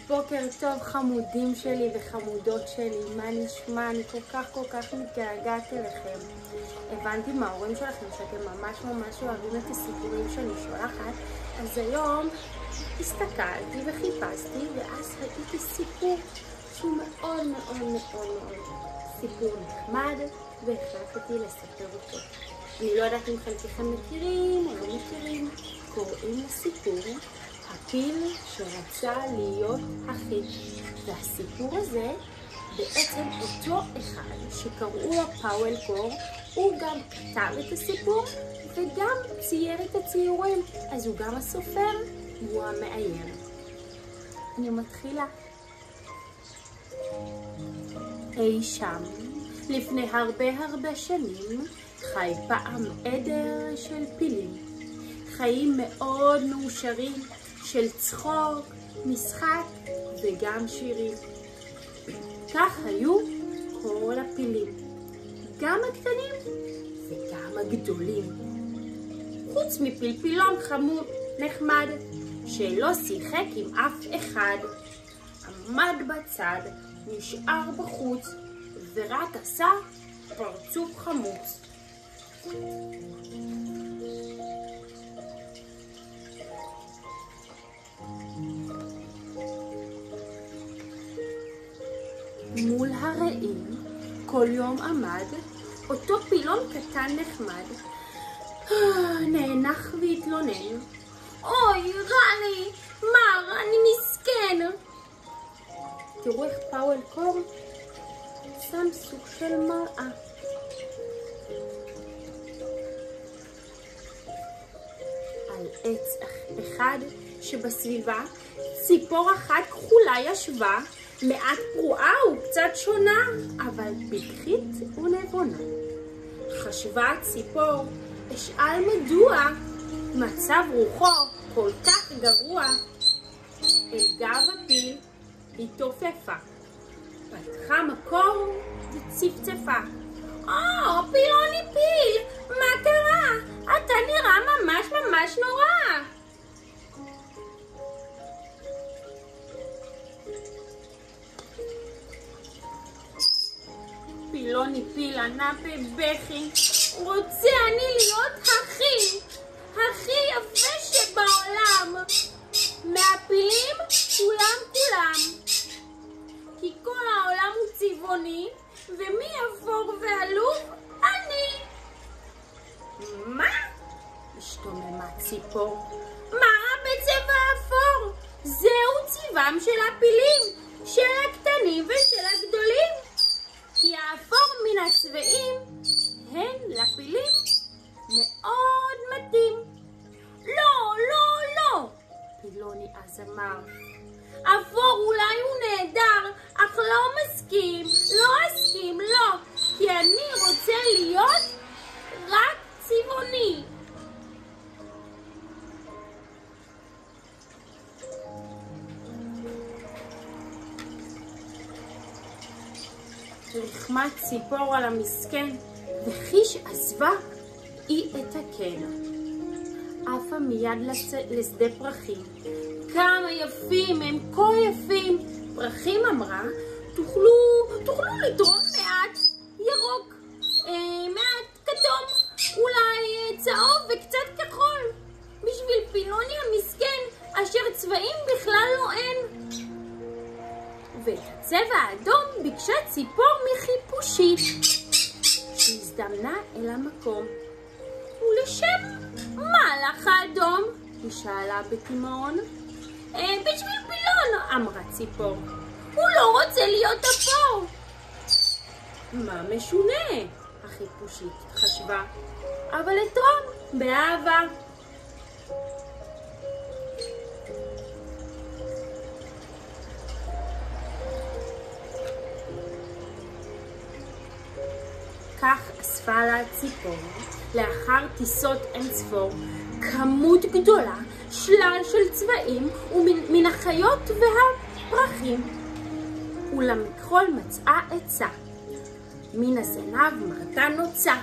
בוקר טוב חמודים שלי וחמודות שלי, מה נשמע? אני כל כך מתגעגעת אליכם. הבנתי מההורים שלכם שאתם ממש אוהבים את הסיפורים שאני שולחת, אז היום הסתכלתי וחיפשתי ואז ראיתי סיפור שהוא מאוד סיפור נחמד והחלטתי לספר אותו. אני לא יודעת אם חלקכם מכירים או לא מכירים. קוראים לסיפור הפיל שרצה להיות אחי. והסיפור הזה בעצם אותו אחד שקראו לו פאוול קור, הוא גם כתב את הסיפור וגם צייר את הציורים, אז הוא גם הסופר והוא המאייר. אני מתחילה. אי שם לפני הרבה שנים חי פעם עדר של פילים, חיים מאוד מאושרים של צחוק, משחק וגם שירים. כך היו כל הפילים, גם הקטנים וגם הגדולים. חוץ מפלפילון חמוד נחמד שלא שיחק עם אף אחד, עמד בצד, נשאר בחוץ ורק עשה פרצוף חמוץ. מול הרעים כל יום עמד אותו פילון קטן נחמד, נאנח והתלונן. אוי, רע לי, מר, אני מסכן. תראו איך פאוול קור שם סוג של מראה. על עץ אחד שבסביבה ציפור אחת כחולה ישבה, מעט פרועה וקצת שונה, אבל פיקחית ונבונה. חשבה הציפור, אשאל מדוע מצב רוחו כל כך גרוע. אל גב הפיל היא תופפה, פתחה מקור וצפצפה. פילוני פיל, מה קרה? אתה נראה ממש נורא. פילוני פיל ענה בבכי, רוצה אני להיות הכי יפה שבעולם. מהפילים כולם, כי כל העולם הוא צבעוני ומי אפור ועלוב? אני. מה? השתוממה ציפור. מה בצבע אפור? זהו צבעם של הפילים, של הקטנים ושל הגדולים. כי האפור מן הצבעים הן לפילים מאוד מתאים. לא, פילוני אז אמר. אפור אולי הוא נהדר, אך לא אסכים, כי אני רוצה להיות רק צבעוני. רחמה ציפור על המסכן, וחיש עזבה היא את הקן. עפה מיד לשדה פרחים. כמה יפים הם, כה יפים. פרחים אמרה, תוכלו לתרום מעט ירוק, מעט כתום, אולי צהוב וקצת כחול, בשביל פילוני המסכן אשר צבעים בכלל לא אין. ואת הצבע האדום ביקשה ציפור מחיפושית שהזדמנה אל המקום. ולשם מה לך האדום? היא שאלה בתימהון. בשביל פילון, אמרה ציפור. הוא לא רוצה להיות אפור. מה משונה? החיפושית חשבה, אבל אתרום באהבה. כך אספה לה הציפור, לאחר טיסות אין ספור, כמות גדולה, שלל של צבעים ומן החיות והפרחים. ולמכחול מצאה עצה, מן הזנב מרתה נוצה.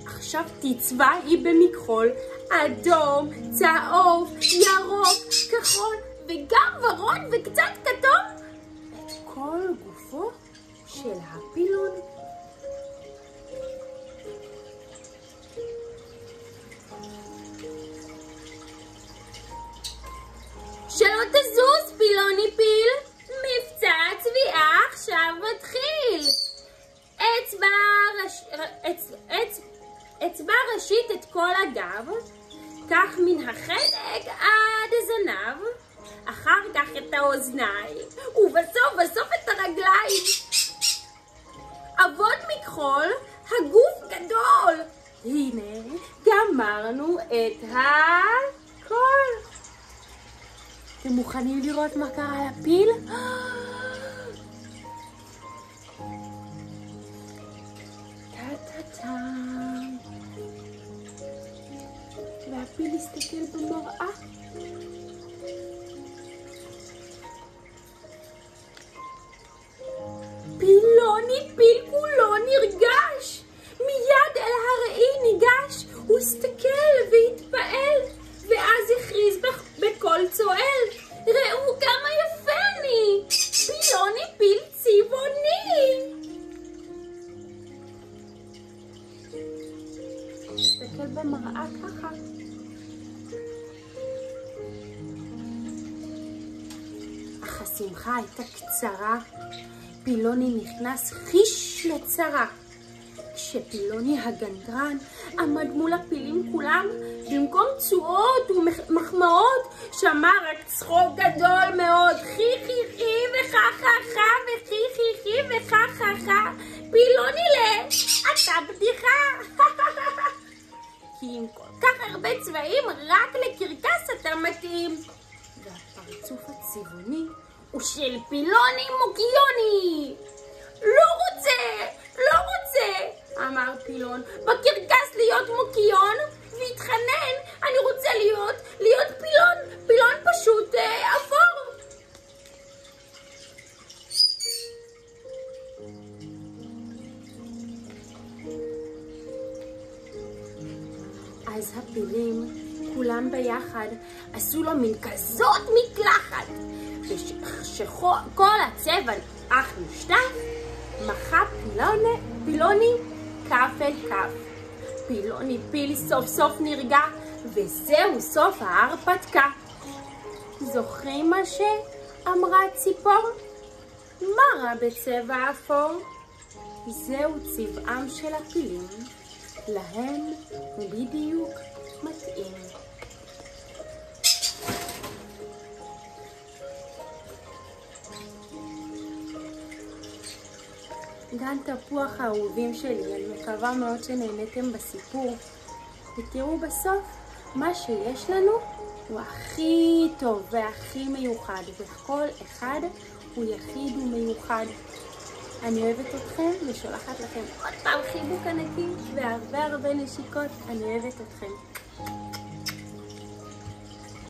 עכשיו תצבע היא במכחול, אדום, צהוב, ירוק, כחול וגם ורוד וקצת כתוב. של הפילון. שלא תזוז פילוני פיל, מבצע הצביעה עכשיו מתחיל. אצבע ראשית את כל הגב, כך מן החלק עד הזנב, אחר כך את האוזניים, ובסוף את הרגליים. עבוד מכחול, הגוף גדול. הנה, גמרנו את הכל. אתם מוכנים לראות מה קרה לפיל? טה-טה-טם. והפיל הסתכל במראה. פילוני פיל כולו נרגש. מיד אל הראי ניגש. הוא הסתכל והתפעל, ואז הכריז בקול צועל, ראו כמה יפה אני, פילוני פיל צבעוני. תסתכל במראה ככה. אך השמחה הייתה קצרה. פילוני נכנס חיש לצרה. כשפילוני הגנדרן עמד מול הפילים כולם, במקום צועות ומחמאות שמע רק צחוק גדול מאוד. חי חי חי וחה חה חה וחי חי חי וחה חה חה. פילוני אתה בדיחה. כי עם כל כך הרבה צבעים רק לקרקס אתה מתאים. והפרצוף הצבעוני הוא של פילוני מוקיוני. לא רוצה, אמר פילון, בקרקס להיות מוקיון, והתחנן, אני רוצה להיות פילון פשוט אפור. אז הפילים, כולם ביחד, עשו לו מין כזאת מקלחת, שכל הצבע אך נשטף, מחה פילוני כף אל כף. פילוני פיל סוף סוף נרגע, וזהו סוף ההרפתקה. זוכרים מה שאמרה ציפור? מה רע בצבע אפור? זהו צבעם של הפילים, להם הוא בדיוק מתאים. גן תפוח האהובים שלי, אני מקווה מאוד שנהנתם בסיפור. ותראו בסוף, מה שיש לנו הוא הכי טוב והכי מיוחד, וכל אחד הוא יחיד ומיוחד. אני אוהבת אתכם ושולחת לכם עוד פעם חיבוק ענקי והרבה נשיקות. אני אוהבת אתכם.